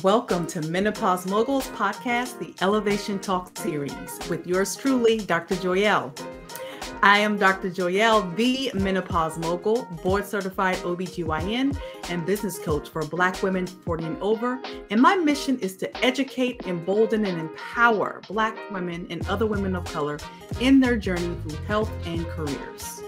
Welcome to Menopause Moguls Podcast, the Elevation Talk series with yours truly, Dr. Joyelle. I am Dr. Joyelle, the Menopause Mogul, board-certified OBGYN and business coach for Black women 40 and over, and my mission is to educate, embolden, and empower Black women and other women of color in their journey through health and careers.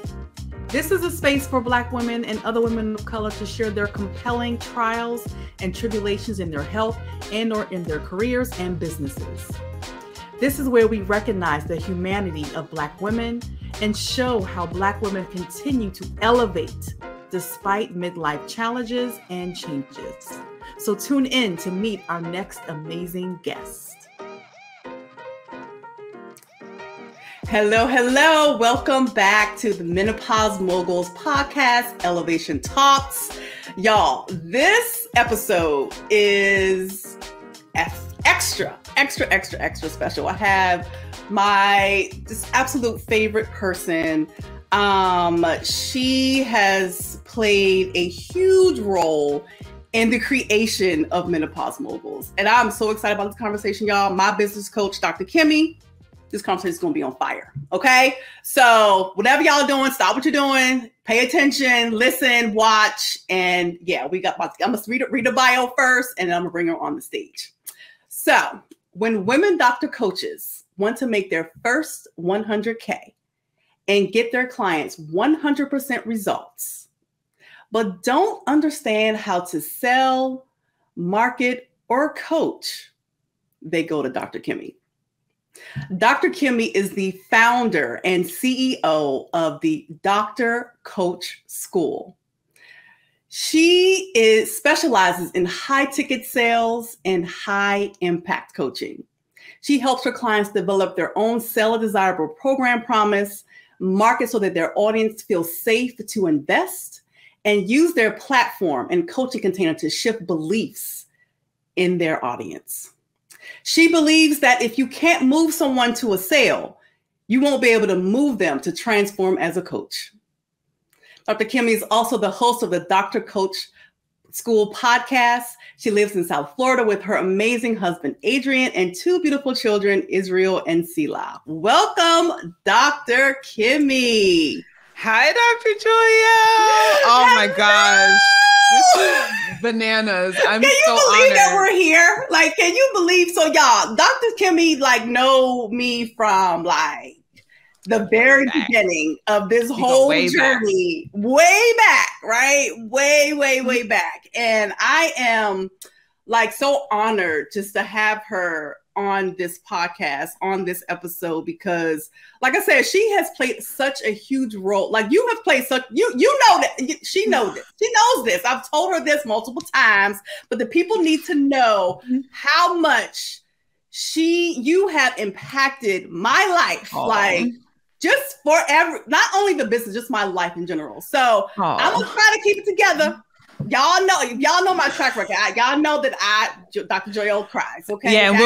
This is a space for Black women and other women of color to share their compelling trials and tribulations in their health and or in their careers and businesses. This is where we recognize the humanity of Black women and show how Black women continue to elevate despite midlife challenges and changes. So tune in to meet our next amazing guest. Hello, hello. Welcome back to the Menopause Moguls Podcast, Elevation Talks. Y'all, this episode is extra special. I have my just absolute favorite person. She has played a huge role in the creation of Menopause Moguls. And I'm so excited about this conversation, y'all. My business coach, Dr. Kimmy. This conversation is going to be on fire. Okay. So whatever y'all doing, stop what you're doing, pay attention, listen, watch. And yeah, I'm going to read a bio first and then I'm going to bring her on the stage. So when women doctor coaches want to make their first 100K and get their clients 100% results, but don't understand how to sell, market, or coach, they go to Dr. Kimmy. Dr. Kimmy is the founder and CEO of the Doctor Coach School. She specializes in high ticket sales and high impact coaching. She helps her clients develop their own sell a desirable program promise, market so that their audience feels safe to invest, and use their platform and coaching container to shift beliefs in their audience. She believes that if you can't move someone to a sale, you won't be able to move them to transform as a coach. Dr. Kimmy is also the host of the Dr. Coach School podcast. She lives in South Florida with her amazing husband, Adrian, and two beautiful children, Israel and Sela. Welcome, Dr. Kimmy. Hi, Dr. Joya. Oh my gosh. This is bananas. I'm so honored. Can you believe that we're here? Like, can you believe? So y'all, Dr. Kimmy, know me from the very beginning of this whole journey, way back, right? Way back. And I am so honored just to have her on this podcast, on this episode, because like I said, she has played such a huge role. You have played you know that she knows it. She knows this. I've told her this multiple times, but the people need to know how much you have impacted my life. Aww. Just not only the business, just my life in general. So I'm gonna try to keep it together. Y'all know my track record. Y'all know that Dr. Joyelle cries. Okay. Yeah, and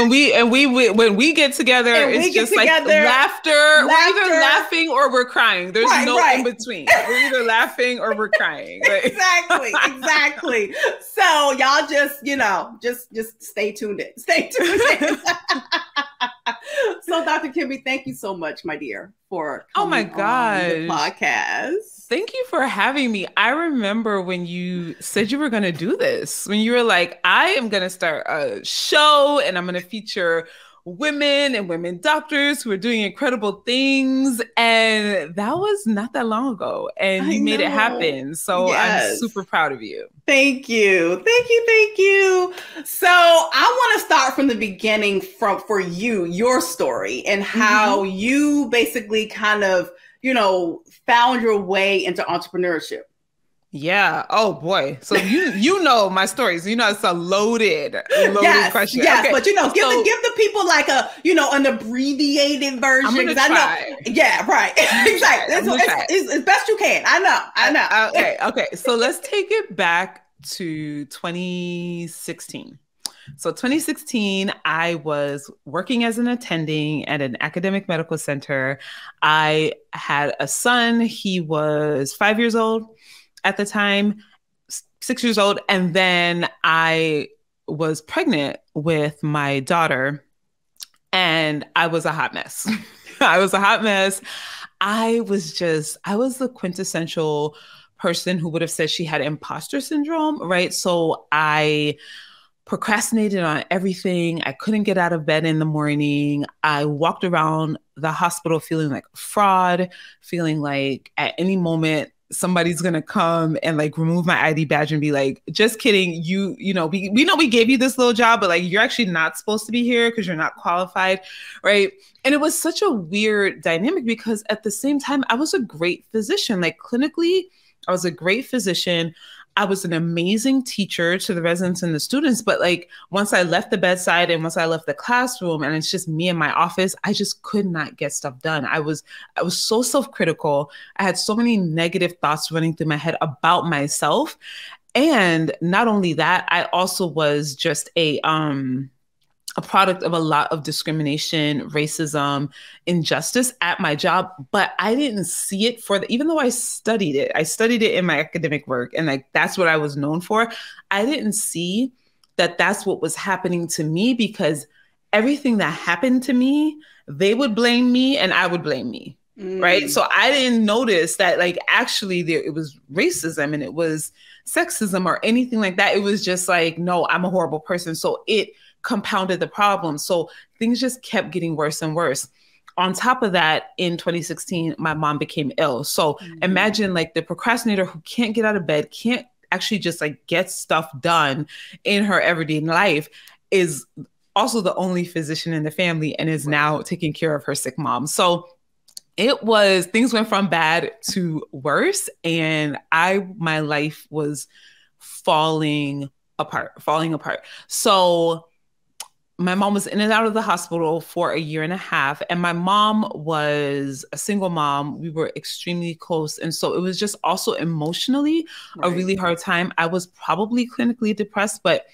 when we get together, it's just laughter. We're either laughing or we're crying. There's no in between. We're either laughing or we're crying. Exactly. So y'all just stay tuned in. So Dr. Kimmy, thank you so much, my dear, for coming on the podcast. Thank you for having me. I remember when you said you were going to do this, when you were like, I am going to start a show and I'm going to feature women and women doctors who are doing incredible things. And that was not that long ago. And you made it happen. So yes. I'm super proud of you. Thank you. So I want to start from the beginning for you, your story, and how you basically kind of, found your way into entrepreneurship. Yeah. Oh boy. So you know my stories. It's a loaded question. Yes, okay. But give the people an abbreviated version. I'm gonna try. I know. Yeah, right. Exactly. As best you can. I know. Okay. So let's take it back to 2016. So 2016, I was working as an attending at an academic medical center. I had a son. He was 5 years old at the time, 6 years old. And then I was pregnant with my daughter, and I was a hot mess. I was a hot mess. I was the quintessential person who would have said she had imposter syndrome, right? So I procrastinated on everything. I couldn't get out of bed in the morning. I walked around the hospital feeling like a fraud, feeling like at any moment somebody's going to come and like remove my ID badge and be like, just kidding. You know, we know we gave you this little job, but like, you're actually not supposed to be here because you're not qualified. Right. And it was such a weird dynamic because at the same time, I was a great physician. Like clinically, I was a great physician. I was an amazing teacher to the residents and the students. But like once I left the bedside and once I left the classroom and it's just me in my office, I just could not get stuff done. I was so self-critical. I had so many negative thoughts running through my head about myself. And not only that, I also was just a product of a lot of discrimination, racism, injustice at my job, but I didn't see it even though I studied it in my academic work. And like, that's what I was known for. I didn't see that that's what was happening to me because everything that happened to me, they would blame me and I would blame me. Right. So I didn't notice that like, actually it was racism and it was sexism or anything like that. It was just like, no, I'm a horrible person. So it compounded the problem. So things just kept getting worse and worse. On top of that, in 2016, my mom became ill. So imagine like the procrastinator who can't get out of bed, can't actually just like get stuff done in her everyday life is also the only physician in the family and is now taking care of her sick mom. So things went from bad to worse. And my life was falling apart. So my mom was in and out of the hospital for a year and a half. And my mom was a single mom. We were extremely close. And so it was just also emotionally a really hard time. I was probably clinically depressed, but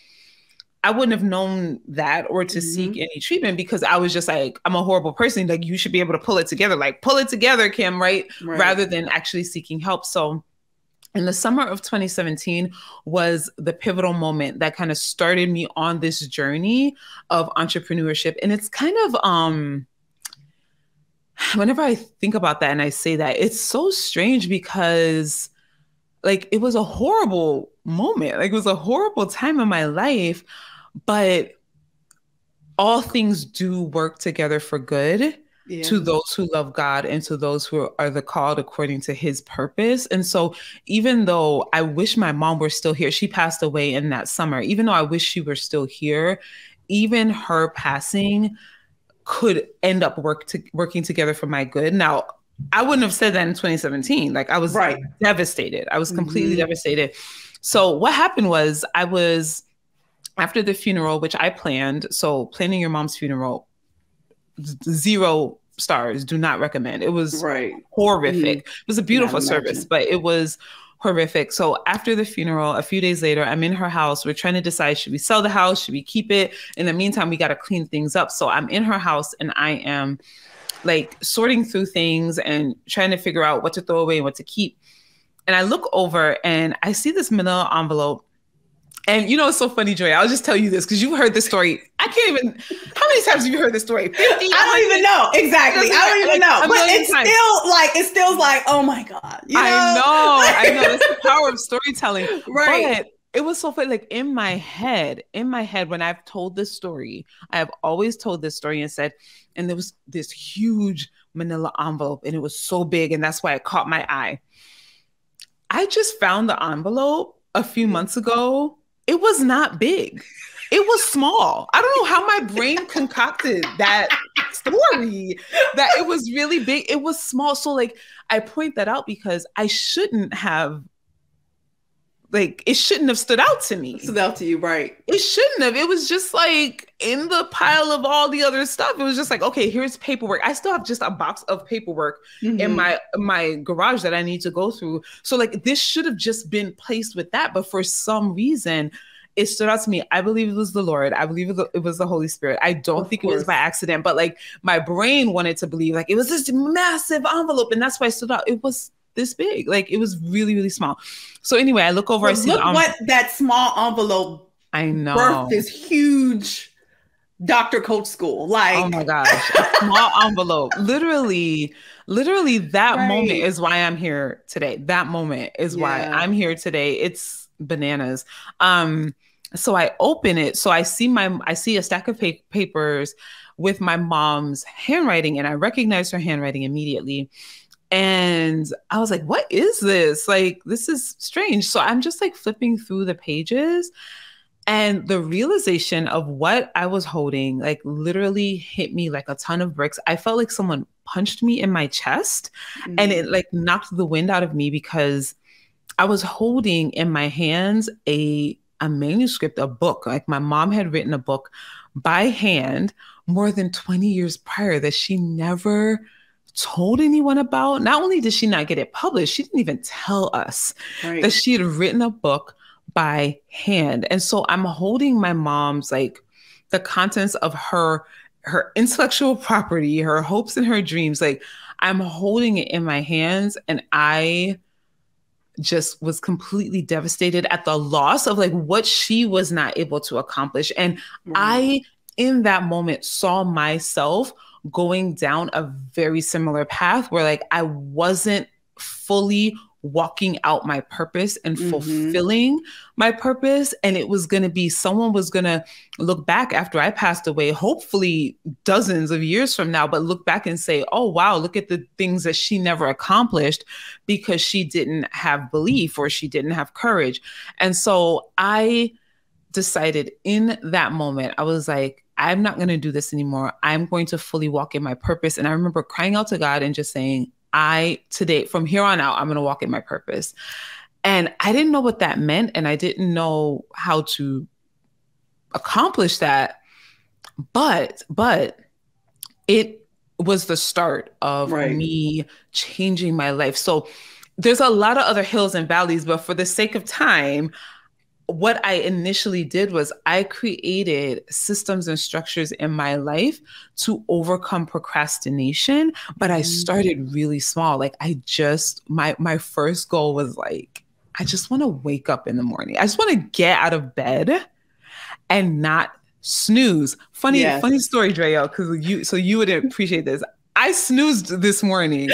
I wouldn't have known that or to seek any treatment because I was just like, I'm a horrible person. Like, you should be able to pull it together. Like, pull it together, Kim, right? Rather than actually seeking help. So in the summer of 2017 was the pivotal moment that kind of started me on this journey of entrepreneurship. And it's kind of, whenever I think about that and I say that, it's so strange because like, it was a horrible moment. Like, it was a horrible time in my life, but all things do work together for good. Yeah. To those who love God and to those who are the called according to his purpose. And so even though I wish my mom were still here, she passed away in that summer. Even though I wish she were still here, even her passing could end up working together for my good. Now, I wouldn't have said that in 2017. Like, I was devastated. I was completely devastated. So what happened was after the funeral, which I planned. So planning your mom's funeral, 0 stars, do not recommend. It was horrific. It was a beautiful service, but it was horrific. So after the funeral, a few days later, I'm in her house. We're trying to decide, should we sell the house? Should we keep it? In the meantime, we got to clean things up. So I'm in her house and I am like sorting through things and trying to figure out what to throw away and what to keep. And I look over and I see this manila envelope. And you know, it's so funny, Joy. I'll just tell you this because you've heard this story. I can't even, how many times have you heard this story? 50? I don't even know. Exactly. I don't even know. But it's still like, oh my God. You know? I know. It's the power of storytelling. But it was so funny. Like in my head, when I've told this story, I have always told this story and said, and there was this huge manila envelope and it was so big. And that's why it caught my eye. I just found the envelope a few months ago. It was not big. It was small. I don't know how my brain concocted that story, that it was really big. It was small. So like, I point that out because I shouldn't have, like, it shouldn't have stood out to me. Stood out to you, right? It shouldn't have. It was just like in the pile of all the other stuff. It was just like, okay, here's paperwork. I still have just a box of paperwork in my garage that I need to go through. So like, this should have just been placed with that. But for some reason, it stood out to me. I believe it was the Lord. I believe it was the Holy Spirit. I don't think it was by accident, but like my brain wanted to believe like it was this massive envelope. And that's why it stood out. It was this big. Like, it was really, really small. So anyway, I look over. Well, look what that small envelope I know. birthed this huge doctor coach school. Like, oh my gosh, a small envelope. Literally that moment is why I'm here today. That moment is why I'm here today. It's bananas. So I open it. So I see a stack of papers with my mom's handwriting, and I recognized her handwriting immediately. And I was like, what is this? Like, this is strange. So I'm just like flipping through the pages, and the realization of what I was holding, like, literally hit me like a ton of bricks. I felt like someone punched me in my chest, and it like knocked the wind out of me, because I was holding in my hands a manuscript, a book. Like, my mom had written a book by hand more than 20 years prior that she never told anyone about. Not only did she not get it published, she didn't even tell us that she had written a book by hand. And so I'm holding my mom's, like, the contents of her intellectual property, her hopes and her dreams. Like, I'm holding it in my hands, and I just was completely devastated at the loss of like what she was not able to accomplish. And I, in that moment, saw myself going down a very similar path where like I wasn't fully walking out my purpose and fulfilling my purpose. And it was going to be, someone was going to look back after I passed away, hopefully dozens of years from now, but look back and say, oh, wow, look at the things that she never accomplished because she didn't have belief or she didn't have courage. And so I decided in that moment, I was like, I'm not going to do this anymore. I'm going to fully walk in my purpose. And I remember crying out to God and just saying, today, from here on out, I'm going to walk in my purpose. And I didn't know what that meant. And I didn't know how to accomplish that. But it was the start of me changing my life. So there's a lot of other hills and valleys, but for the sake of time, what I initially did was I created systems and structures in my life to overcome procrastination, but I started really small. Like my first goal was like, I just want to wake up in the morning. I just want to get out of bed and not snooze. Funny story, Drayel, because you would appreciate this. I snoozed this morning.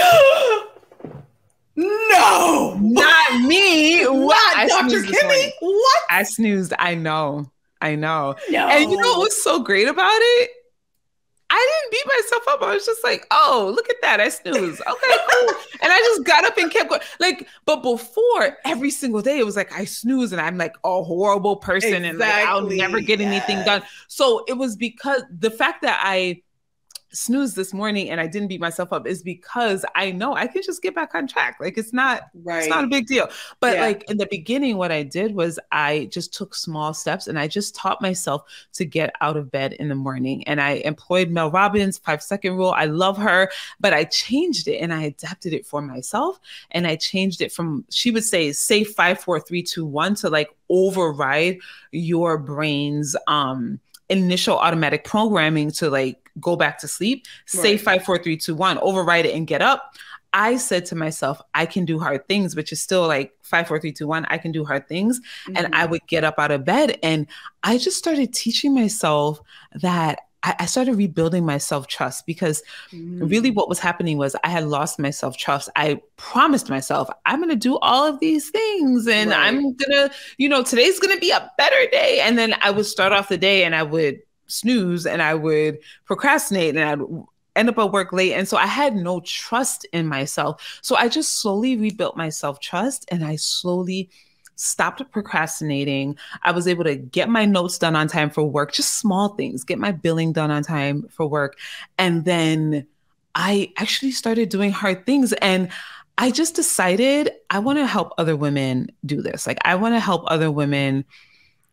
No, not me. What, Dr. Kimmy? What? I snoozed. I know. No. And you know what was so great about it? I didn't beat myself up. I was just like, oh, look at that. I snoozed. Okay, cool. And I just got up and kept going. Like, but before, every single day, it was like I snooze and I'm like a horrible person and like I'll never get anything done. So it was because the fact that I snoozed this morning and I didn't beat myself up is because I know I can just get back on track. Like it's not a big deal. But like in the beginning, what I did was I just took small steps and I just taught myself to get out of bed in the morning. And I employed Mel Robbins' 5-second rule. I love her, but I changed it and I adapted it for myself. And I changed it from, she would say 5, 4, 3, 2, 1 to like override your brain's initial automatic programming to like go back to sleep, say 5, 4, 3, 2, 1, override it and get up. I said to myself, I can do hard things, which is still like 5, 4, 3, 2, 1. I can do hard things. And I would get up out of bed. And I just started teaching myself that I started rebuilding my self-trust because really what was happening was I had lost my self-trust. I promised myself, I'm going to do all of these things and I'm going to, today's going to be a better day. And then I would start off the day and I would snooze and I would procrastinate and I'd end up at work late. And so I had no trust in myself. So I just slowly rebuilt my self-trust and I slowly stopped procrastinating. I was able to get my notes done on time for work, just small things, get my billing done on time for work. And then I actually started doing hard things. And I just decided I want to help other women do this. Like I want to help other women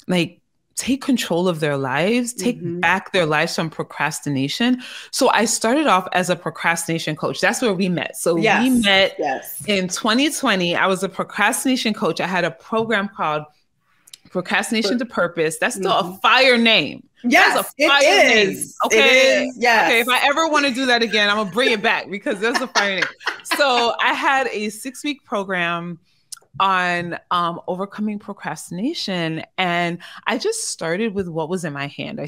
like take control of their lives, take back their lives from procrastination. So I started off as a procrastination coach. That's where we met. So we met in 2020. I was a procrastination coach. I had a program called Procrastination to Purpose. That's still a fire name. Yes, that's a fire name. Okay. It is. Yes. Okay. If I ever want to do that again, I'm gonna bring it back because that's a fire name. So I had a 6-week program on overcoming procrastination. And I just started with what was in my hand.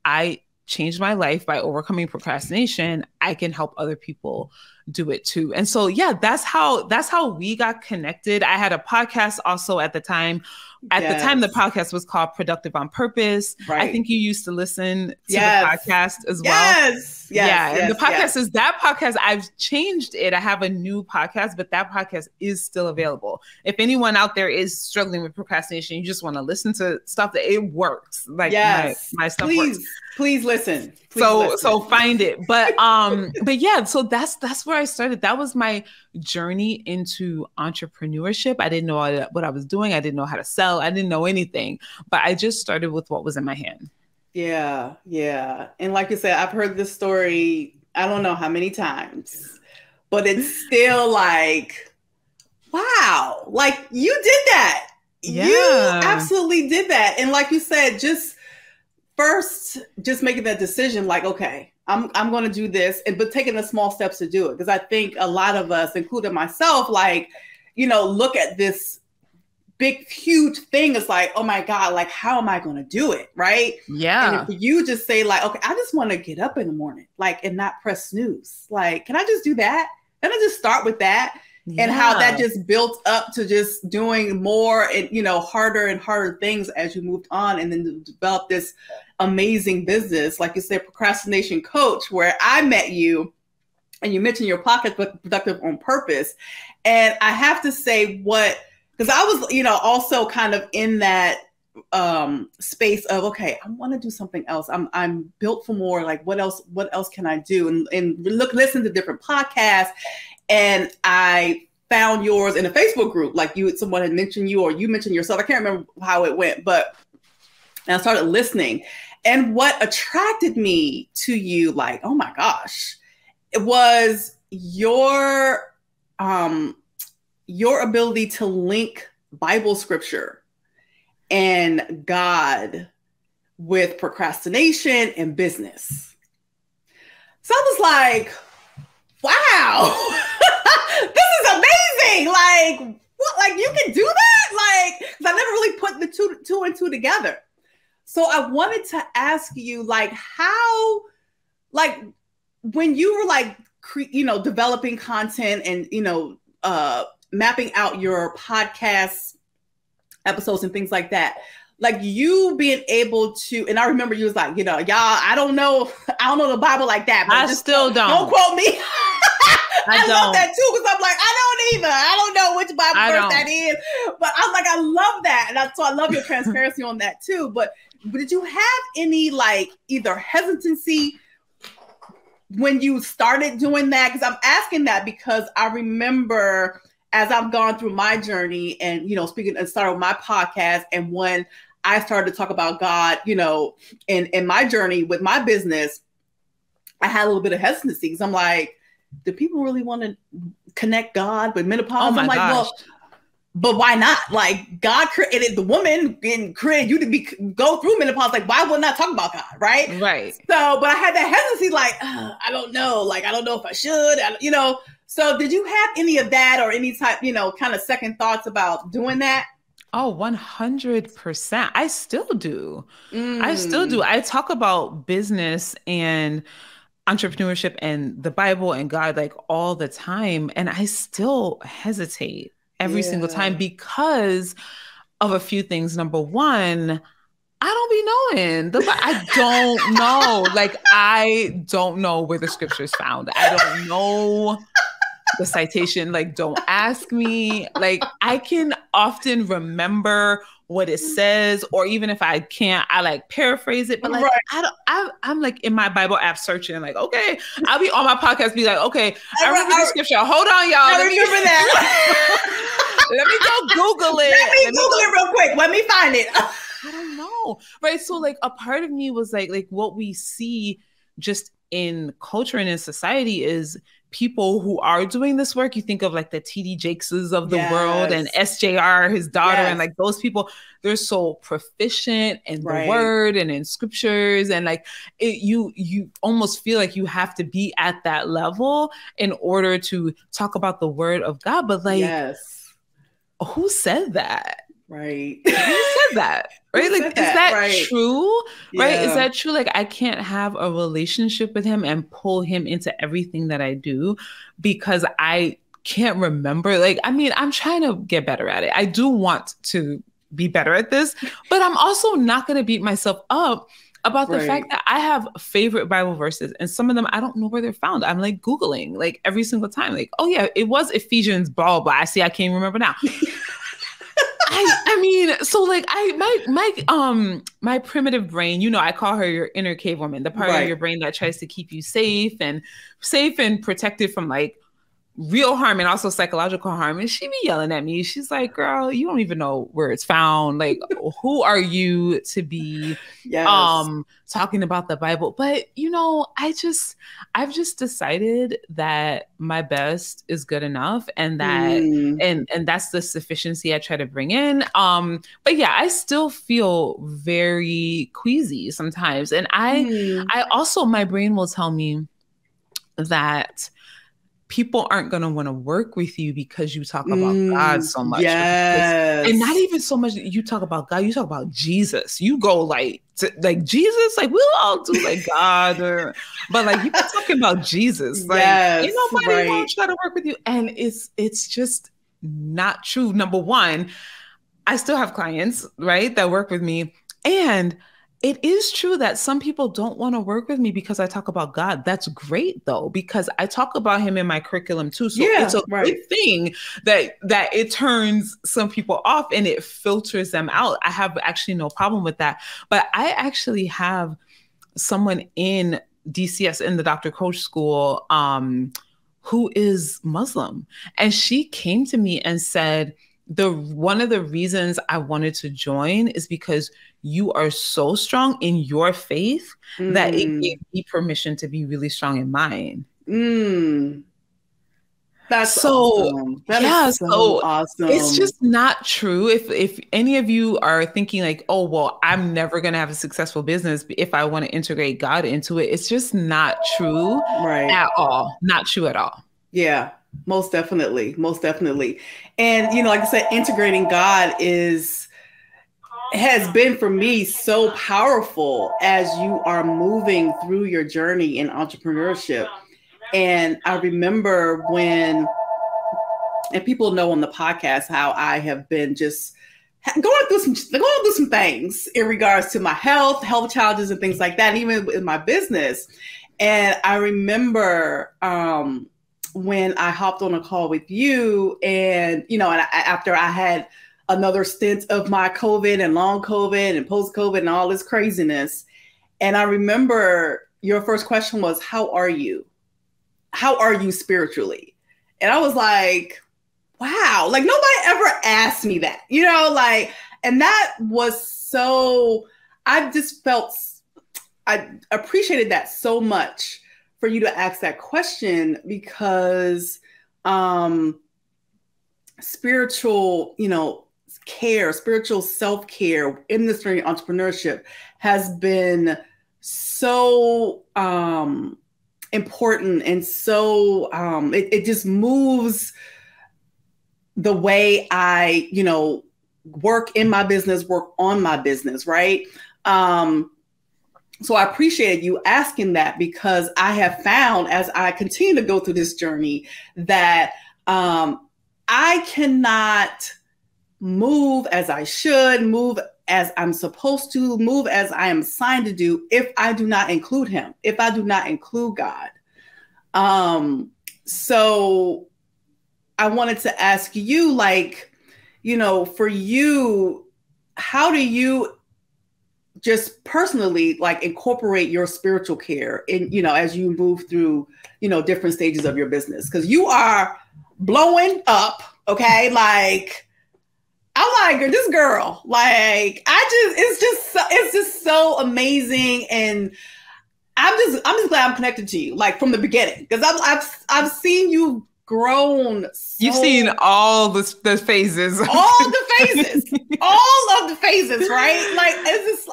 I changed my life by overcoming procrastination. I can help other people do it too. And so, yeah, that's how we got connected. I had a podcast also at the time. At the time, the podcast was called Productive on Purpose. Right. I think you used to listen to the podcast as well. And the podcast is that podcast. I've changed it. I have a new podcast, but that podcast is still available. If anyone out there is struggling with procrastination, you just want to listen to stuff that it works. Like my stuff works. Please listen. So find it. But yeah, so that's where I started. That was my journey into entrepreneurship. I didn't know what I was doing. I didn't know how to sell. I didn't know anything, but I just started with what was in my hand. Yeah. Yeah. And like you said, I've heard this story, I don't know how many times, but it's still like, wow, like you did that. Yeah. You absolutely did that. And like you said, just making that decision, like, okay, I'm going to do this, but taking the small steps to do it. Because I think a lot of us, including myself, like, look at this big, huge thing. It's like, oh my God, like, how am I going to do it? Right. Yeah. And if you just say like, okay, I just want to get up in the morning, like, and not press snooze. Like, can I just do that? Can I just start with that? Yeah. And how that just built up to just doing more and, harder and harder things as you moved on, and then develop this amazing business, like you said, Procrastination Coach, where I met you, and you mentioned your podcast, but Productive on Purpose. And I have to say because I was, also kind of in that space of, okay, I want to do something else. I'm built for more. Like, what else can I do? And listen to different podcasts. And I found yours in a Facebook group, like someone had mentioned you, or you mentioned yourself. I can't remember how it went, but I started listening. And what attracted me to you, like, oh my gosh, it was your ability to link Bible scripture and God with procrastination and business. So I was like, wow, this is amazing. Like, what? Like, you can do that? Like, because I never really put the two and two together. So I wanted to ask you, like, how, like, when you were like, developing content and, mapping out your podcast episodes and things like that, like you being able to, and I remember you was like, y'all, I don't know the Bible like that, but I still don't quote me. I love that too, because I'm like, I don't either. I don't know which Bible verse that is, but I'm like, I love that, and so I love your transparency on that too. But did you have any like either hesitancy when you started doing that? Because I'm asking that because I remember as I've gone through my journey and speaking and started with my podcast, and when I started to talk about God, in my journey with my business, I had a little bit of hesitancy because I'm like, do people really want to connect God with menopause? Oh my I'm like, gosh. well, but why not? Like, God created the woman and created you to go through menopause. Like, why wouldn't I talk about God? Right. Right. So, but I had that hesitancy, like, I don't know. Like, I don't know if I should, So did you have any of that or any type, kind of second thoughts about doing that? Oh, 100%. I still do. I talk about business and entrepreneurship and the Bible and God like all the time. And I still hesitate every single time because of a few things. Number one, I don't be knowing. I don't know. Like, I don't know where the scripture is found. I don't know the citation. Like, don't ask me. Like, I can often remember what it says, or even if I can't, I like paraphrase it. But like, I'm like in my Bible app searching, like, okay, I'll be on my podcast, be like, okay, I remember the scripture. Hold on, y'all. I remember that. Let me go Google it. Let me Google it real quick. Let me find it. I don't know. Right. So like a part of me was like what we see just in culture and in society is people who are doing this work. You think of like the TD Jakeses of the world and SJR, his daughter, and like those people, they're so proficient in the word and in scriptures. And like you almost feel like you have to be at that level in order to talk about the word of God. But like, who said that? Right. Who said that? Right? Who Like, said is that? that Right. true? Right? Is Yeah. that true? Like, I can't have a relationship with him and pull him into everything that I do because I can't remember. Like, I mean, I'm trying to get better at it. I do want to be better at this, but I'm also not going to beat myself up about the fact that I have favorite Bible verses, and some of them I don't know where they're found. I'm like Googling like every single time, like, oh yeah, it was Ephesians, blah, blah. I see, I can't remember now. I mean, so like my primitive brain, you know, I call her your inner cave woman, the part of your brain that tries to keep you safe and protected from like real harm and also psychological harm. And she be yelling at me. She's like, girl, you don't even know where it's found. Like, who are you to be talking about the Bible? But you know, I've just decided that my best is good enough, and that and that's the sufficiency I try to bring in. But yeah, I still feel very queasy sometimes. And I also, my brain will tell me that people aren't going to want to work with you because you talk about God so much. Yes. And not even so much you talk about God, you talk about Jesus. You go like Jesus, like we'll all do like God, but like you're talking about Jesus. Like ain't nobody won't try to work with you. And it's just not true. Number one, I still have clients, right, that work with me. And it is true that some people don't want to work with me because I talk about God. That's great though, because I talk about him in my curriculum too. So it's a good thing that it turns some people off and it filters them out. I have actually no problem with that. But I actually have someone in DCS, in the Dr. Coach School, who is Muslim. And she came to me and said, one of the reasons I wanted to join is because you are so strong in your faith that it gave me permission to be really strong in mine. That's so awesome. That is so awesome. It's just not true. If any of you are thinking like, oh, well, I'm never going to have a successful business if I want to integrate God into it, it's just not true at all. Not true at all. Yeah. Most definitely. Most definitely. And, you know, like I said, integrating God has been for me so powerful as you are moving through your journey in entrepreneurship. And I remember and people know on the podcast how I have been just going through some things in regards to my health challenges and things like that, and even in my business. And I remember, when I hopped on a call with you and, you know, and after I had another stint of my COVID and long COVID and post-COVID and all this craziness. And I remember your first question was, how are you? How are you spiritually? And I was like, wow, like nobody ever asked me that, you know, like, and that was so, I appreciated that so much for you to ask that question, because spiritual, you know, care, spiritual self-care in this journey of entrepreneurship has been so important. And so it just moves the way I, you know, work in my business, work on my business, right? So I appreciate you asking that, because I have found as I continue to go through this journey that I cannot move as I should, move as I'm supposed to, move as I am assigned to do if I do not include him, if I do not include God. So I wanted to ask you, like, you know, for you, how do you just personally like incorporate your spiritual care in, you know, as you move through, you know, different stages of your business? Because you are blowing up, okay? Like, I'm like, this girl, like, it's just so amazing. And I'm just glad I'm connected to you, like, from the beginning, because I've seen you grown. You've seen all the phases, all of the phases, right? Like, it's just,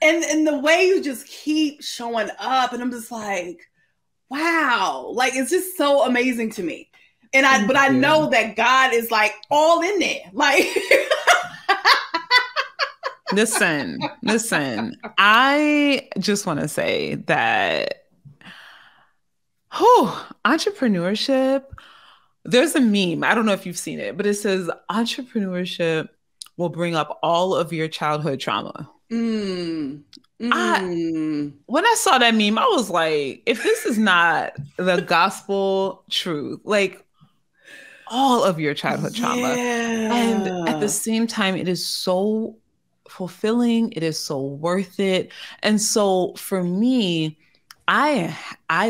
and the way you just keep showing up, and I'm just like, wow, like, it's just so amazing to me. but I know that God is like all in there. Like, listen, I just want to say that, entrepreneurship, there's a meme. I don't know if you've seen it, but it says entrepreneurship will bring up all of your childhood trauma. When I saw that meme, I was like, if this is not the gospel truth, like all of your childhood trauma. And at the same time, it is so fulfilling. It is so worth it. And so for me, I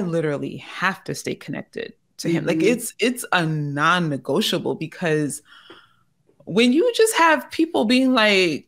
literally have to stay connected to him. Like it's a non-negotiable, because when you just have people being like,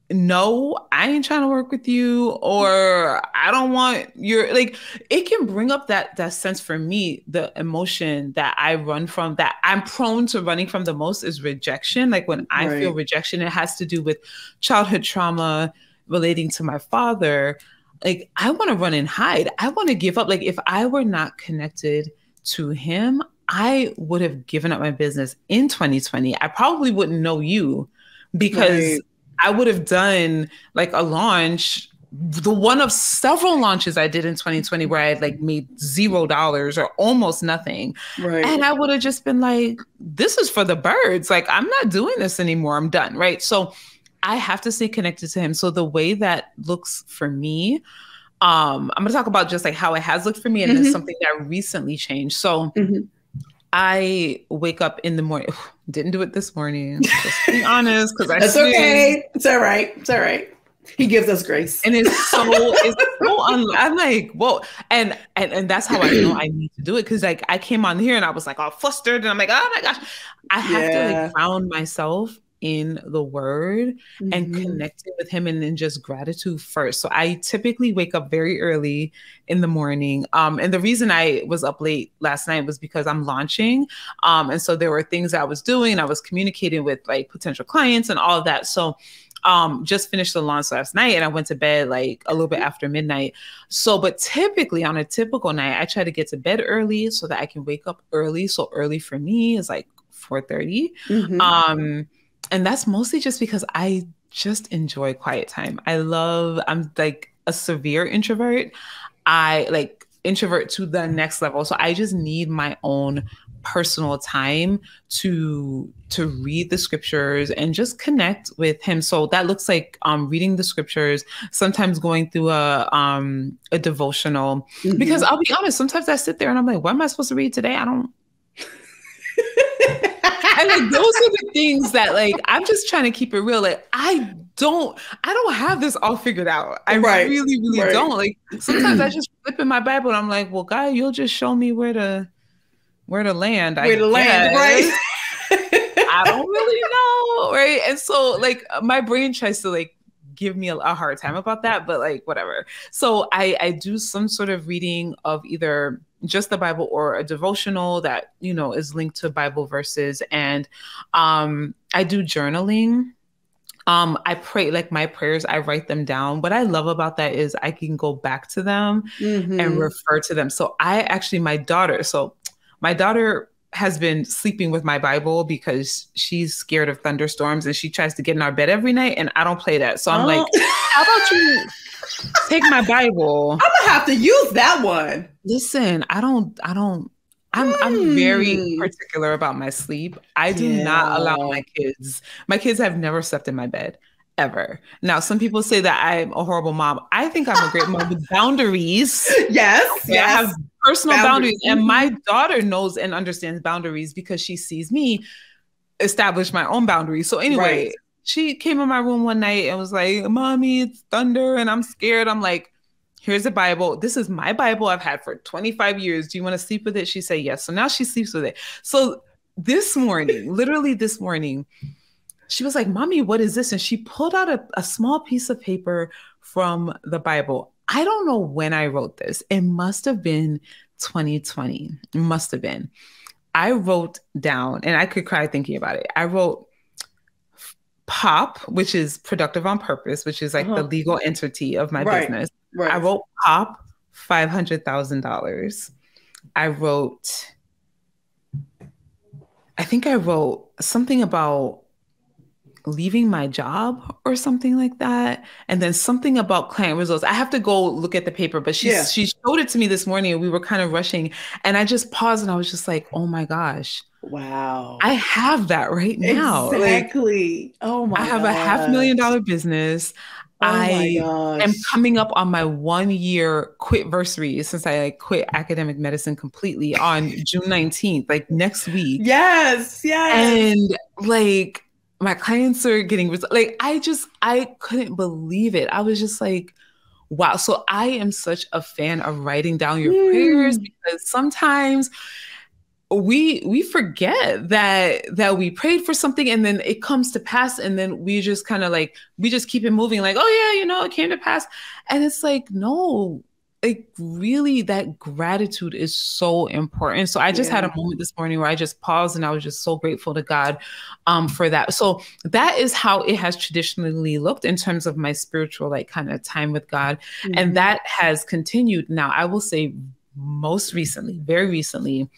no, I ain't trying to work with you, or I don't want your, like, it can bring up that sense for me. The emotion that I run from, that I'm prone to running from the most, is rejection. Like when I feel rejection, it has to do with childhood trauma relating to my father. Like I want to run and hide. I want to give up. Like if I were not connected to him, I would have given up my business in 2020. I probably wouldn't know you, because I would have done like a launch, the one of several launches I did in 2020 where I had like made $0 or almost nothing. And I would have just been like, this is for the birds. Like, I'm not doing this anymore. I'm done. Right. So I have to stay connected to him. So the way that looks for me, I'm going to talk about just like how it has looked for me. And it's something that recently changed. So I wake up in the morning. Didn't do it this morning. Just being honest, because That's okay. It's all right. It's all right. He gives us grace, and I'm like, whoa, and that's how I know I need to do it, because like I came on here and I was like all flustered, and I'm like, oh my gosh, I have to like ground myself in the word and connecting with him, and then just gratitude first. So I typically wake up very early in the morning. And the reason I was up late last night was because I'm launching. And so there were things I was doing. I was communicating with like potential clients and all of that. So just finished the launch last night, and I went to bed like a little bit after midnight. So, but typically on a typical night, I try to get to bed early so that I can wake up early. So early for me is like 4:30. And that's mostly just because I just enjoy quiet time. I'm like a severe introvert. I like introvert to the next level. So I just need my own personal time to read the scriptures and just connect with him. So that looks like reading the scriptures, sometimes going through a devotional, because I'll be honest, sometimes I sit there and I'm like, what am I supposed to read today? I don't. And like those are the things that like I'm just trying to keep it real. Like I don't have this all figured out. I really don't. Like sometimes I just flip in my Bible and I'm like, well, God, you'll just show me where to land. Right? I don't really know, right? And so like my brain tries to like give me a hard time about that, but like whatever. So I do some sort of reading of either just the Bible or a devotional that, you know, is linked to Bible verses. And I do journaling. I pray, like my prayers, I write them down. What I love about that is I can go back to them and refer to them. So my daughter has been sleeping with my Bible because she's scared of thunderstorms and she tries to get in our bed every night, and I don't play that. So I'm like, how about you take my Bible? I'm gonna have to use that one. Listen, I'm very particular about my sleep. I do not allow my kids have never slept in my bed ever. Now, some people say that I'm a horrible mom. I think I'm a great mom with boundaries. Yes. I have personal boundaries. And my daughter knows and understands boundaries because she sees me establish my own boundaries. So anyway, she came in my room one night and was like, Mommy, it's thunder and I'm scared. I'm like, here's a Bible. This is my Bible I've had for 25 years. Do you want to sleep with it? She said, yes. So now she sleeps with it. So literally this morning, she was like, Mommy, what is this? And she pulled out a small piece of paper from the Bible. I don't know when I wrote this. It must have been 2020. It must have been. I wrote down, and I could cry thinking about it. I wrote POP, which is productive on purpose, which is like the legal entity of my business. I wrote POP, $500,000. I wrote I think I wrote something about leaving my job or something like that. And then something about client results. I have to go look at the paper, but she showed it to me this morning and we were kind of rushing. And I just paused and I was just like, oh my gosh. Wow. I have that right now. Exactly. Oh my I have a $500,000 business. I am coming up on my 1 year quitversary since I quit academic medicine completely on June 19th, like next week. Yes. And like my clients are getting like I couldn't believe it. I was just like, wow. So I am such a fan of writing down your prayers because sometimes we forget that we prayed for something and then it comes to pass and then we just kind of like we just keep it moving like, oh yeah, it came to pass. And it's like, no, like really that gratitude is so important. So I just had a moment this morning where I just paused and I was just so grateful to God for that. So that is how it has traditionally looked in terms of my spiritual like kind of time with God. And that has continued. Now I will say very recently,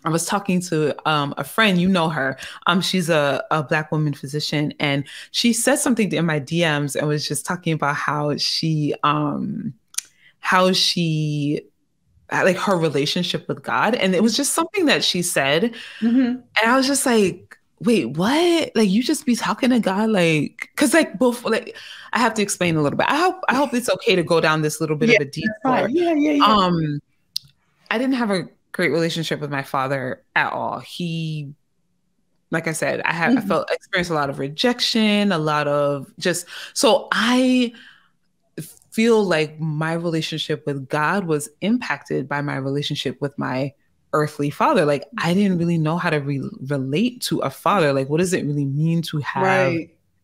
I was talking to a friend, you know her. She's a Black woman physician, and she said something in my DMs and was just talking about how she like her relationship with God, and it was just something that she said, and I was just like, wait, what? Like you just be talking to God, like, because like both, like I have to explain a little bit. I hope it's okay to go down this little bit of a detour. Yeah. I didn't have a great relationship with my father at all. He, like I said, I experienced a lot of rejection, a lot of so I feel like my relationship with God was impacted by my relationship with my earthly father. Like I didn't really know how to relate to a father. Like, what does it really mean to have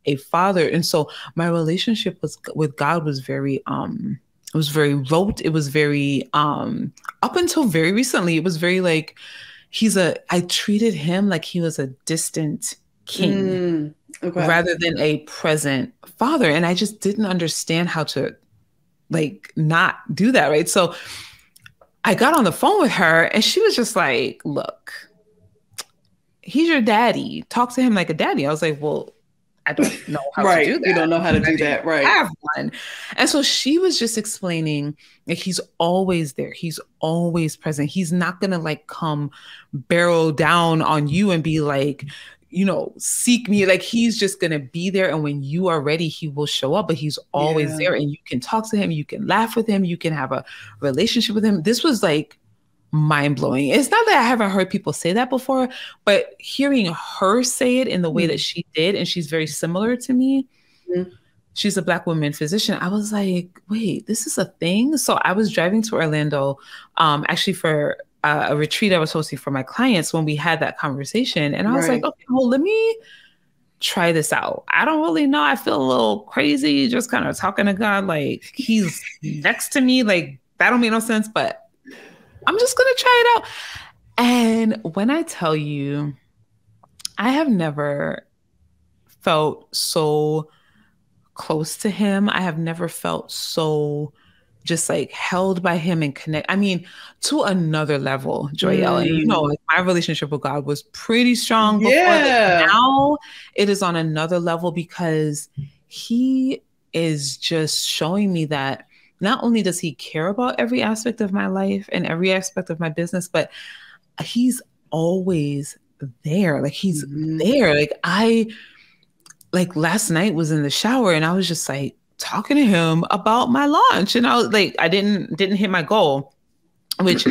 a father? And so my relationship with God was very, it was very rote. It was very, up until very recently, it was very like, I treated him like he was a distant king rather than a present father. And I just didn't understand how to like not do that. Right. So I got on the phone with her and she was just like, look, he's your daddy. Talk to him like a daddy. I was like, well, I don't know how to do that. You don't know how to do that, right? I have one. And so she was just explaining like he's always there. He's always present. He's not gonna like come barrel down on you and be like, seek me. Like he's just gonna be there. And when you are ready, he will show up, but he's always there. And you can talk to him, you can laugh with him, you can have a relationship with him. This was like mind-blowing. It's not that I haven't heard people say that before, but hearing her say it in the way that she did, and she's very similar to me. She's a Black woman physician. I was like, wait, this is a thing? So I was driving to Orlando, actually for a retreat I was hosting for my clients when we had that conversation. And I was like, okay, well, let me try this out. I don't really know. I feel a little crazy just kind of talking to God like he's next to me. Like that don't make no sense, but I'm just going to try it out. And when I tell you, I have never felt so close to him. I have never felt so just like held by him and connect. I mean, to another level, Joyelle. And like my relationship with God was pretty strong before that. Now it is on another level because he is just showing me that not only does he care about every aspect of my life and every aspect of my business, but he's always there. Like he's there. Like last night was in the shower and I was just like talking to him about my launch. And I was like, I didn't hit my goal, which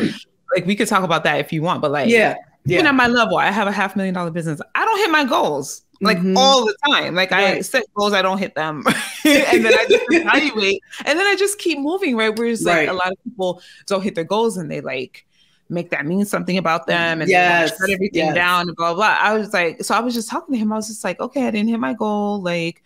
like we could talk about that if you want, but like, even at my level, I have a $500,000 business. I don't hit my goals. Like all the time. Like I set goals, I don't hit them. And then I just evaluate and then I just keep moving, right? Whereas like a lot of people don't hit their goals and they like make that mean something about them and they shut everything down and blah, blah. I was like, so I was just talking to him. I was just like, okay, I didn't hit my goal. Like,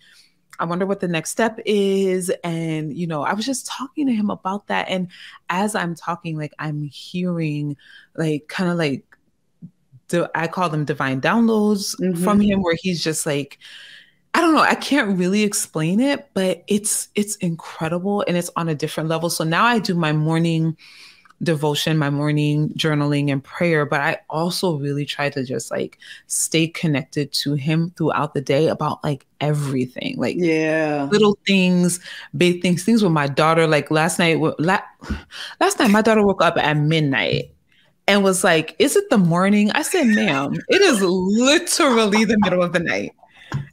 I wonder what the next step is. And, I was just talking to him about that. And as I'm talking, like I'm hearing like kind of like, I call them divine downloads from him where he's just like, I don't know, I can't really explain it, but it's incredible and it's on a different level. So now I do my morning devotion, my morning journaling and prayer, but I also really try to just like stay connected to him throughout the day about like everything, like little things, big things with my daughter. Like last night my daughter woke up at midnight and was like, "Is it the morning?" I said, "Ma'am, it is literally the middle of the night.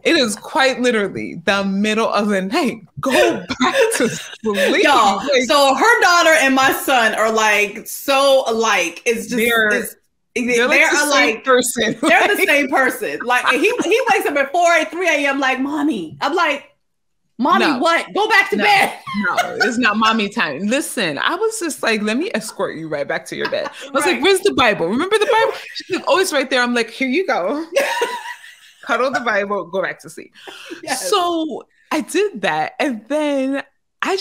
It is quite literally the middle of the night. Go back to sleep." Y'all, like, so her daughter and my son are like so alike. It's just they're like the same person. They're the same person. Like he wakes up at 3 a.m. like, "Mommy." I'm like, "Mommy, no. What? Go back to bed." No, it's not mommy time. Listen, I was just like, let me escort you right back to your bed. I was like, "Where's the Bible? Remember the Bible?" She's like, "Oh, it's right there." I'm like, "Here you go." Cuddle the Bible, go back to sleep. Yes. So I did that. And then I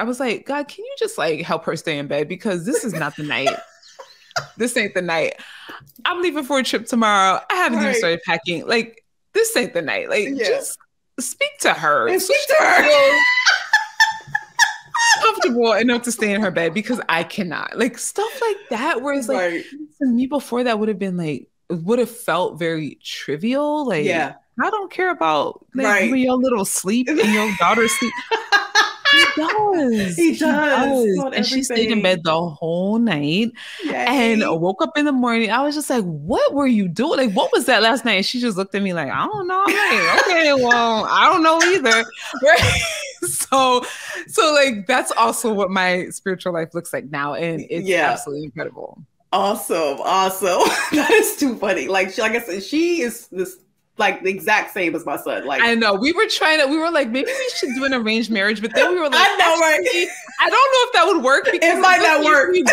was like, "God, can you just like help her stay in bed? Because this is not the night. This ain't the night. I'm leaving for a trip tomorrow. I haven't even started packing. Like, this ain't the night. Like, just speak to her. And speak to her. Comfortable enough to stay in her bed because I cannot." Like stuff like that, where it's like to me before that would have felt very trivial. Like, I don't care about like when your little sleep and your daughter sleep. He does. He does. And she stayed in bed the whole night and woke up in the morning. I was just like, "What were you doing? Like, what was that last night?" And she just looked at me like, "I don't know." I'm like, "Okay, well, I don't know either." Right. So like, that's also what my spiritual life looks like now. And it's absolutely incredible. Awesome. That is too funny. Like I said, she is this like the exact same as my son. Like, I know we were like, maybe we should do an arranged marriage, but then we were like, I know, right? I don't know if that would work because it might not work. We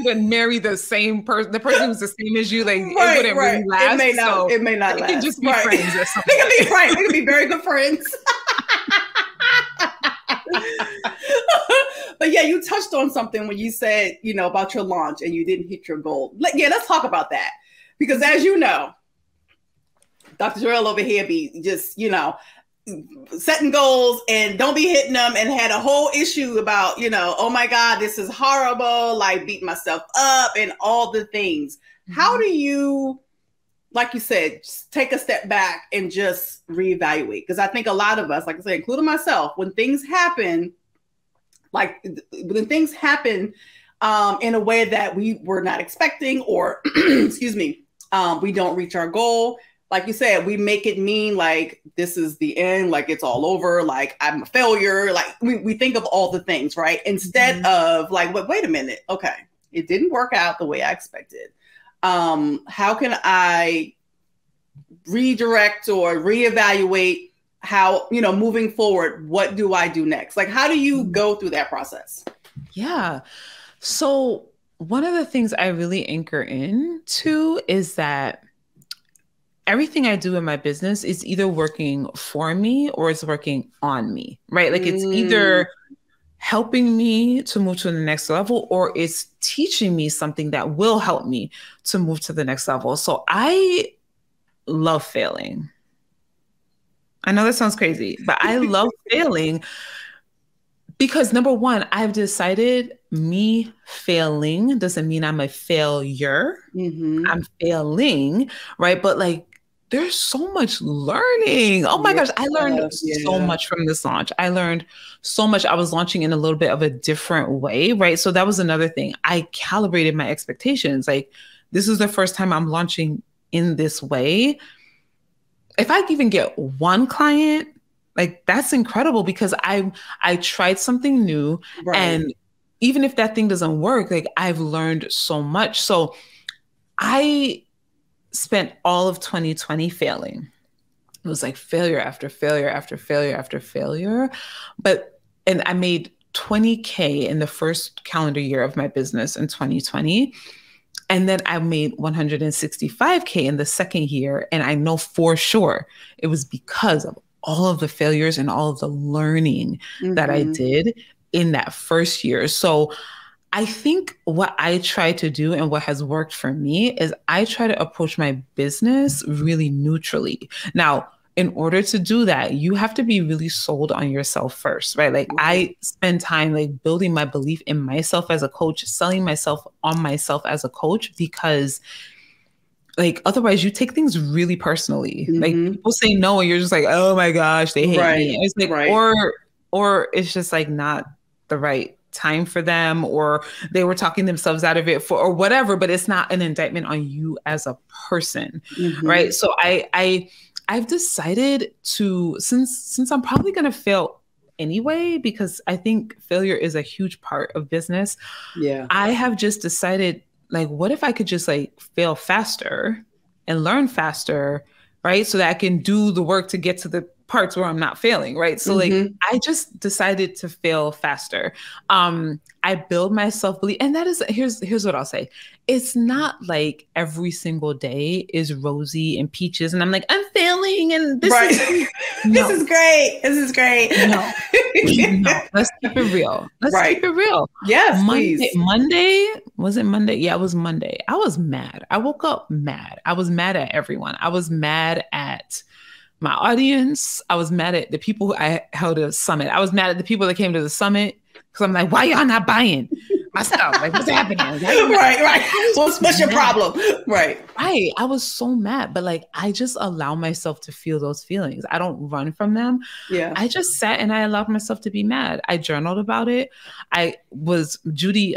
would marry the same person, the person who's the same as you. Like, it wouldn't really last. It may not last. It can just be friends or something. They can be friends. They can be very good friends. But yeah, you touched on something when you said, about your launch and you didn't hit your goal. Let's talk about that. Because as you know, Dr. Joelle over here be just, setting goals and don't be hitting them, and had a whole issue about, oh my God, this is horrible, like beating myself up and all the things. Mm-hmm. How do you, like you said, just take a step back and just reevaluate? Because I think a lot of us, like I said, including myself, when things happen in a way that we were not expecting, or excuse me, we don't reach our goal. Like you said, we make it mean like this is the end, like it's all over, like I'm a failure. Like we think of all the things, right? Instead of like, wait a minute. Okay, it didn't work out the way I expected. How can I redirect or reevaluate how, moving forward, what do I do next? Like, how do you go through that process? Yeah. So one of the things I really anchor into is that everything I do in my business is either working for me or it's working on me, right? Like it's either helping me to move to the next level or it's teaching me something that will help me to move to the next level. So I love failing. I know that sounds crazy, but I love failing because number one, I've decided me failing doesn't mean I'm a failure. Mm-hmm. I'm failing, right? But like, there's so much learning. Oh my gosh, I learned so much from this launch. I learned so much. I was launching in a little bit of a different way, right? So that was another thing. I calibrated my expectations. Like, this is the first time I'm launching in this way. If I even get one client, like that's incredible because I tried something new. Right. And even if that thing doesn't work, like I've learned so much. So I spent all of 2020 failing. It was like failure after failure after failure after failure. And I made $20K in the first calendar year of my business in 2020. And then I made $165K in the second year. And I know for sure it was because of all of the failures and all of the learning that I did in that first year. So I think what I try to do and what has worked for me is I try to approach my business really neutrally. Now, in order to do that, you have to be really sold on yourself first, right? Like I spend time like building my belief in myself as a coach, selling myself on myself as a coach, because like otherwise you take things really personally. Like people say no and you're just like, oh my gosh, they hate me. And it's like, or it's just like not the right time for them, or they were talking themselves out of it for, or whatever, but it's not an indictment on you as a person. Right. So I've decided to, since I'm probably going to fail anyway, because I think failure is a huge part of business. Yeah. I have just decided, like, what if I could just like fail faster and learn faster, right? So that I can do the work to get to the parts where I'm not failing, right? So like, I just decided to fail faster. I build my self-belief, and that is, here's what I'll say. It's not like every single day is rosy and peaches, and I'm like, I'm failing, and this is no. This is great. This is great. No, let's keep it real. Let's keep it real. Yes, Monday, was it Monday? Yeah, it was Monday. I was mad. I woke up mad. I was mad at everyone. I was mad at my audience. I was mad at the people who I held a summit. I was mad at the people that came to the summit, because I'm like, why y'all not buying my stuff? Like, what's happening? Right. What's your problem? Right. I was so mad, but like, I just allow myself to feel those feelings. I don't run from them. Yeah. I just sat and I allowed myself to be mad. I journaled about it. Judy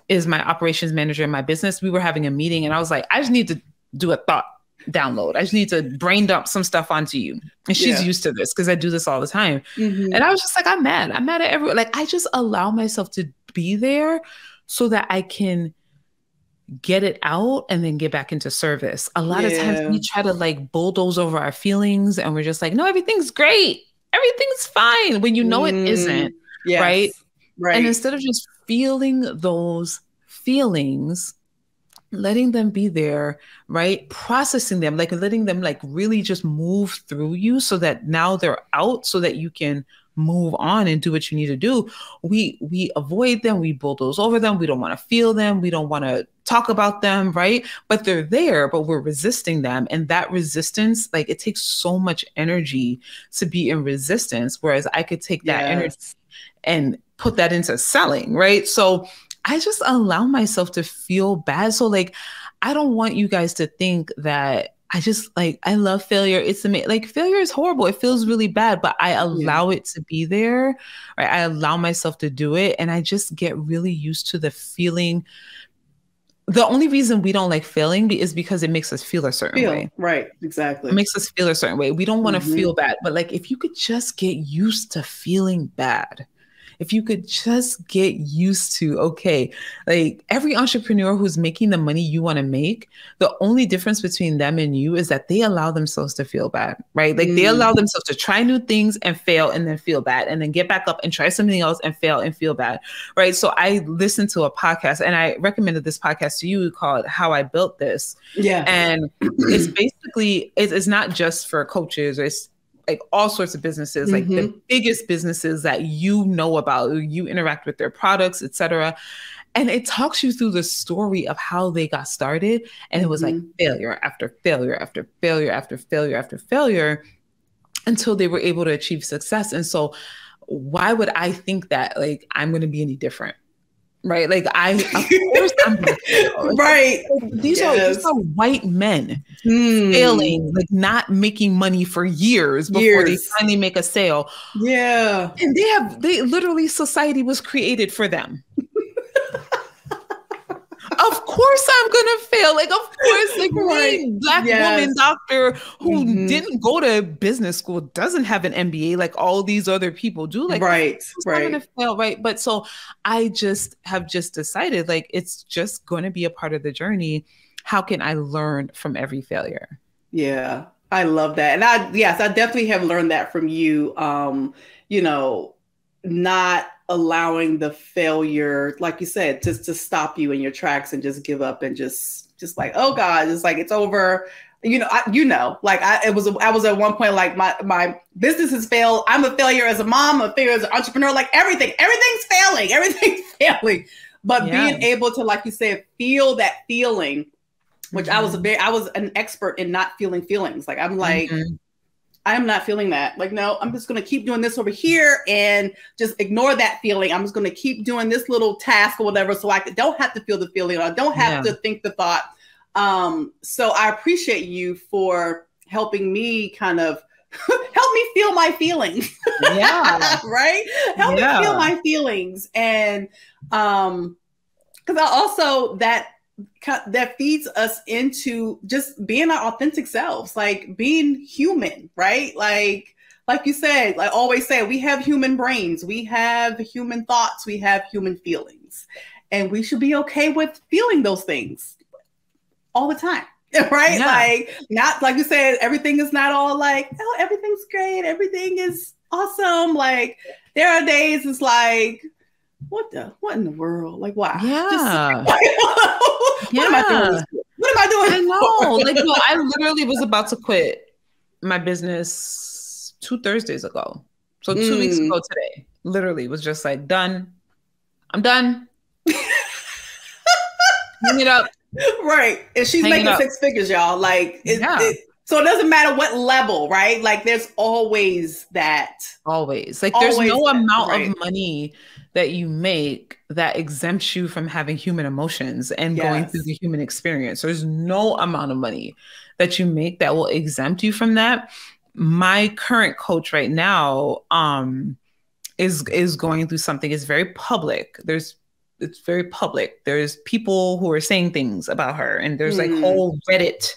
is my operations manager in my business. We were having a meeting and I was like, I just need to do a thought download. I just need to brain dump some stuff onto you. And she's used to this because I do this all the time. And I was just like, I'm mad. I'm mad at everyone. Like, I just allow myself to be there so that I can get it out and then get back into service. A lot of times we try to like bulldoze over our feelings and we're just like, no, everything's great. Everything's fine, when you know it isn't. Right? And instead of just feeling those feelings, letting them be there, right? Processing them, like letting them like really just move through you so that now they're out so that you can move on and do what you need to do. We avoid them. We bulldoze over them. We don't want to feel them. We don't want to talk about them, right? But they're there, but we're resisting them. And that resistance, like it takes so much energy to be in resistance. Whereas I could take that energy and put that into selling, right? So I just allow myself to feel bad. So like, I don't want you guys to think that I just like, I love failure. It's amazing. Like failure is horrible. It feels really bad, but I allow it to be there, right? I allow myself to do it. And I just get really used to the feeling. The only reason we don't like failing is because it makes us feel a certain way. Right. Exactly. It makes us feel a certain way. We don't want to feel bad, but like, if you could just get used to feeling bad, if you could just get used to, okay, like every entrepreneur who's making the money you want to make, the only difference between them and you is that they allow themselves to feel bad, right? Like they allow themselves to try new things and fail and then feel bad and then get back up and try something else and fail and feel bad, right? So I listened to a podcast and I recommended this podcast to you called How I Built This. Yeah. And it's basically, it's not just for coaches, or it's like all sorts of businesses, like the biggest businesses that you know about, you interact with their products, etc. And it talks you through the story of how they got started. And it was like failure after failure after failure after failure after failure until they were able to achieve success. And so why would I think that like I'm going to be any different? Right. Like of course I'm right. These are white men failing, like not making money for years before they finally make a sale. Yeah. And they literally, society was created for them. Of course I'm gonna fail. Like, of course, like Black woman doctor who didn't go to business school, doesn't have an MBA like all these other people do. Like, I'm gonna fail, right? But so I just have decided, like, it's just gonna be a part of the journey. How can I learn from every failure? Yeah, I love that. And I definitely have learned that from you. You know, not allowing the failure, like you said, just to stop you in your tracks and just give up and just like, oh God, it's like, it's over. I was at one point, like my business has failed. I'm a failure as a mom, a failure as an entrepreneur, like everything's failing. But being able to, like you said, feel that feeling, which I was an expert in not feeling feelings. Like, I'm like, I am not feeling that. Like, no, I'm just going to keep doing this over here and just ignore that feeling. I'm just going to keep doing this little task or whatever, so I don't have to feel the feeling, or I don't have to think the thought. So I appreciate you for helping me kind of help me feel my feelings. Yeah. Right? Help me feel my feelings. And because I also that feeds us into just being our authentic selves, like being human, right? Like you said, like always say, we have human brains, we have human thoughts, we have human feelings, and we should be okay with feeling those things all the time. Right? Yeah. Like, not like you said, everything is not all like, oh, everything's great, everything is awesome. Like, there are days it's like, what in the world? Like, why? Yeah. What am I doing? What am I doing? I know. Like, no, I literally was about to quit my business 2 Thursdays ago. So 2 weeks ago today, literally was just like, done. I'm done. Hang it up. Right. And she's making 6 figures, y'all. Like, so it doesn't matter what level, right? Like, there's always that. Always. Like, there's no amount of money that you make that exempts you from having human emotions and going through the human experience. There's no amount of money that you make that will exempt you from that. My current coach right now is going through something. It's very public. It's very public. There's people who are saying things about her, and there's like whole Reddit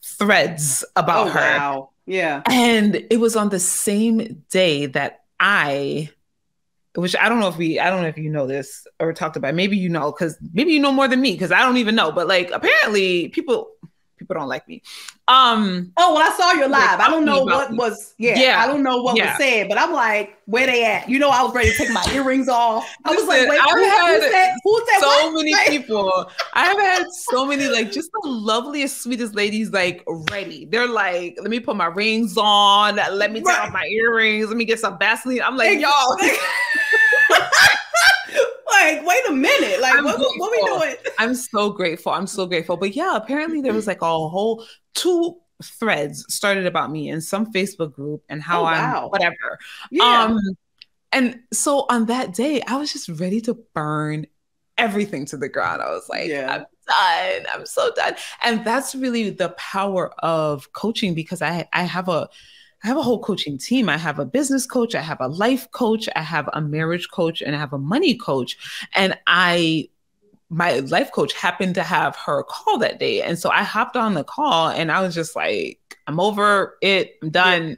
threads about her. Wow. Yeah. And it was on the same day that which I don't know if you know this or talked about it. Maybe you know, because maybe you know more than me, because I don't even know. But like, apparently people don't like me. Oh, well, I saw your live. I don't know what was, I don't know what was said, but I'm like, where they at? You know, I was ready to take my earrings off. I was like, wait, who said so many people. I have had so many, like, just the loveliest, sweetest ladies, like, ready. They're like, let me put my rings on. Let me take off my earrings. Let me get some Vaseline. I'm like, y'all. Like, wait a minute. Like, what we doing? I'm so grateful. But yeah, apparently there was like a whole 2 threads started about me in some Facebook group and how I'm whatever. Yeah. And so on that day, I was just ready to burn everything to the ground. I was like, I'm done. I'm so done. And that's really the power of coaching, because I have a whole coaching team. I have a business coach, I have a life coach, I have a marriage coach, and I have a money coach. And my life coach happened to have her call that day. And so I hopped on the call and I was just like, I'm over it. I'm done. Yeah.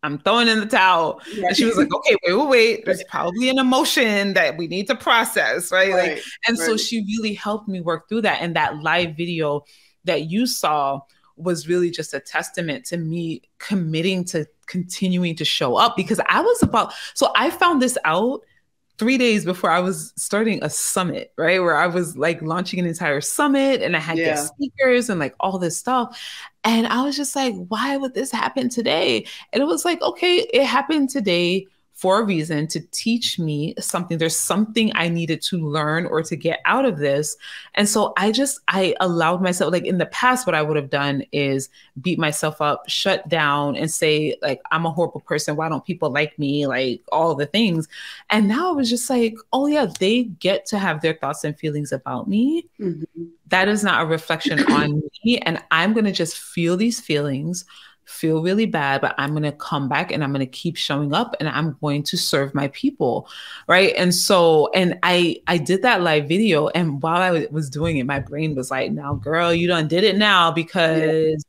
I'm throwing in the towel. Yeah. And she was like, okay, wait. There's probably an emotion that we need to process, right? Like, and so she really helped me work through that. And that live video that you saw was really just a testament to me committing to continuing to show up, because I found this out 3 days before I was starting a summit, right? Where I was like launching an entire summit, and I had guest speakers and like all this stuff. And I was just like, why would this happen today? And it was like, okay, it happened today for a reason, to teach me something. There's something I needed to learn or to get out of this. And so I allowed myself, like in the past, what I would have done is beat myself up, shut down, and say like, I'm a horrible person. Why don't people like me? Like all the things. And now I was just like, oh yeah, they get to have their thoughts and feelings about me. Mm-hmm. That is not a reflection on me. And I'm going to just feel these feelings, feel really bad, but I'm going to come back and I'm going to keep showing up and I'm going to serve my people. Right. And so, and I did that live video, and while I was doing it, my brain was like, now girl, you done did it now, because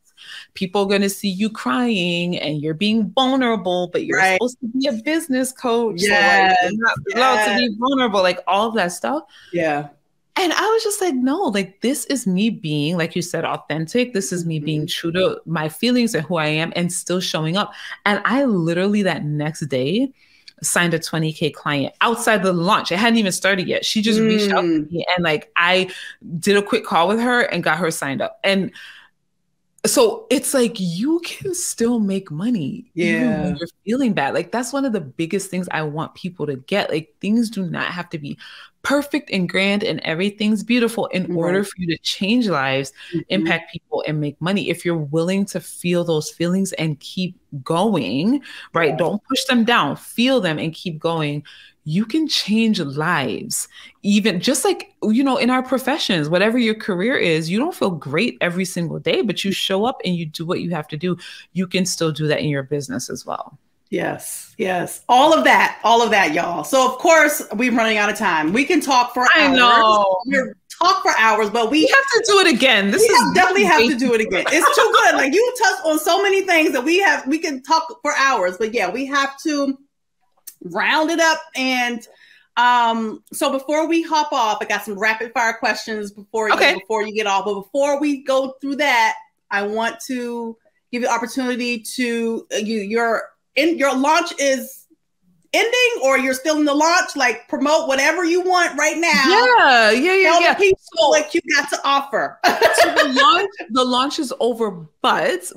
people are going to see you crying and you're being vulnerable, but you're supposed to be a business coach. Yes. So like, you're not allowed to be vulnerable, like all of that stuff. Yeah. And I was just like, no, like this is me being, like you said, authentic. This is me being true to my feelings and who I am and still showing up. And I literally that next day signed a 20K client outside the launch. It hadn't even started yet. She just reached out to me, and like I did a quick call with her and got her signed up. And so it's like, you can still make money even when you're feeling bad. Like that's one of the biggest things I want people to get. Like things do not have to be perfect and grand and everything's beautiful in order for you to change lives, impact people, and make money. If you're willing to feel those feelings and keep going, right? Don't push them down, feel them and keep going. You can change lives, even just like, you know, in our professions, whatever your career is, you don't feel great every single day, but you show up and you do what you have to do. You can still do that in your business as well. Yes. Yes. All of that, y'all. So of course we're running out of time. We can talk for hours. I know. Talk for hours, but we have to do it again. Definitely have to do it again. It's too good. Like you touched on so many things that we can talk for hours, but yeah, we have to round it up. And so before we hop off, I got some rapid fire questions before you get off. But before we go through that, I want to give you the opportunity to your launch is ending, or you're still in the launch, like promote whatever you want right now. Tell the people what you got to offer. So the launch is over, but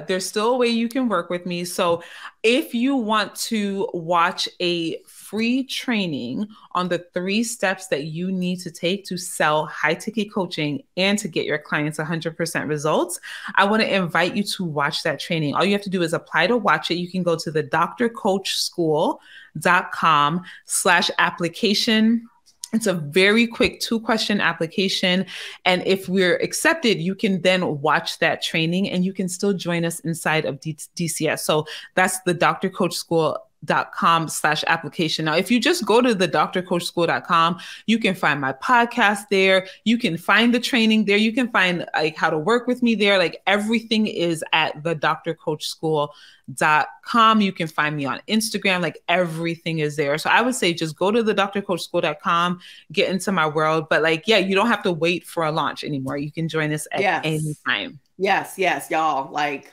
there's still a way you can work with me. So if you want to watch a free training on the 3 steps that you need to take to sell high ticket coaching and to get your clients 100% results, I want to invite you to watch that training. All you have to do is apply to watch it. You can go to the drcoachschool.com/application. It's a very quick 2-question application. And if we're accepted, you can then watch that training and you can still join us inside of DCS. So that's the drcoachschool.com/application. Now, if you just go to the drcoachschool.com, you can find my podcast there. You can find the training there. You can find like how to work with me there. Like everything is at the drcoachschool.com. You can find me on Instagram. Like everything is there. So I would say just go to the drcoachschool.com, get into my world. But like, yeah, you don't have to wait for a launch anymore. You can join us at any time. Yes, y'all. Like,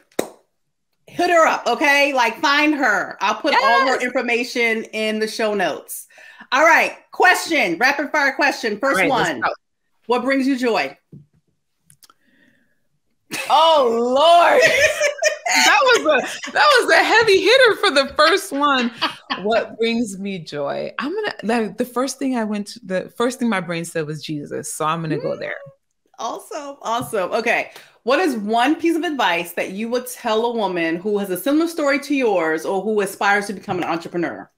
hit her up, okay? Like, find her. I'll put all her information in the show notes. All right, question, rapid fire question. First one, what brings you joy? Oh, Lord. that was a heavy hitter for the first one. What brings me joy? The first thing my brain said was Jesus. So I'm going to go there. Awesome. Okay. What is one piece of advice that you would tell a woman who has a similar story to yours or who aspires to become an entrepreneur?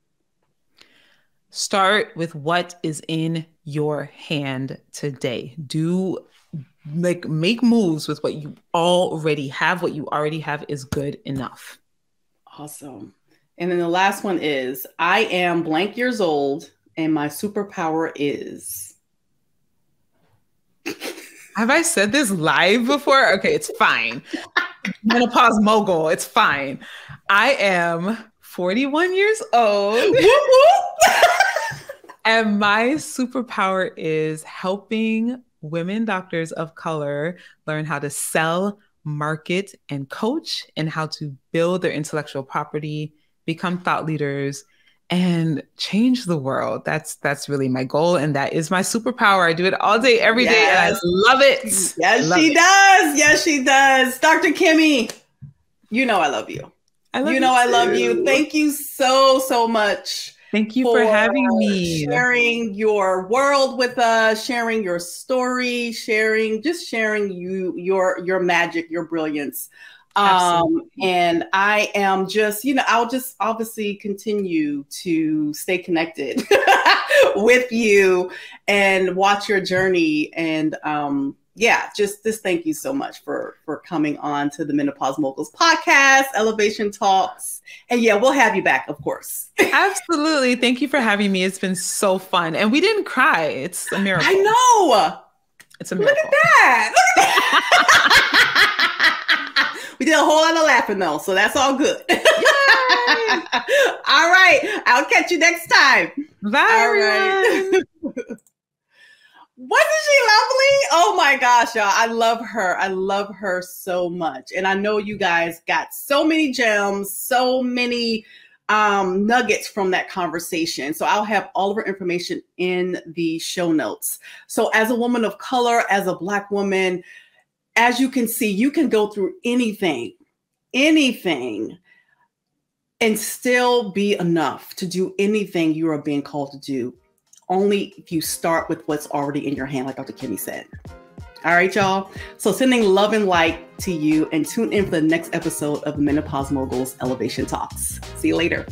Start with what is in your hand today. Make moves with what you already have. What you already have is good enough. Awesome. And then the last one is, I am blank years old and my superpower is. Have I said this live before? Okay, it's fine. Menopause mogul, it's fine. I am 41 years old. And my superpower is helping women doctors of color learn how to sell, market, and coach, and how to build their intellectual property, become thought leaders, and change the world. That's really my goal. And that is my superpower. I do it all day, every day. And I love it. Yes, she does. Yes, she does. Dr. Kimmy, you know I love you. I love you. Thank you so much. Thank you for having me. Sharing your world with us, sharing your story, sharing your magic, your brilliance. And I am just, I'll just obviously continue to stay connected with you and watch your journey. And just thank you so much for coming on to the Menopause Moguls podcast, Elevation Talks. And we'll have you back, of course. Absolutely. Thank you for having me. It's been so fun. And we didn't cry. It's a miracle. I know. It's a miracle. Look at that. We did a whole lot of laughing though, so that's all good. All right. I'll catch you next time. Bye. All right. Wasn't she lovely? Oh my gosh, y'all. I love her. I love her so much. And I know you guys got so many gems, so many nuggets from that conversation. So I'll have all of her information in the show notes. So as a woman of color, as a Black woman, as you can see, you can go through anything, and still be enough to do anything you are being called to do. only if you start with what's already in your hand, like Dr. Kimmy said. All right, y'all. So sending love and light to you, and tune in for the next episode of the Menopause Moguls Elevation Talks. See you later.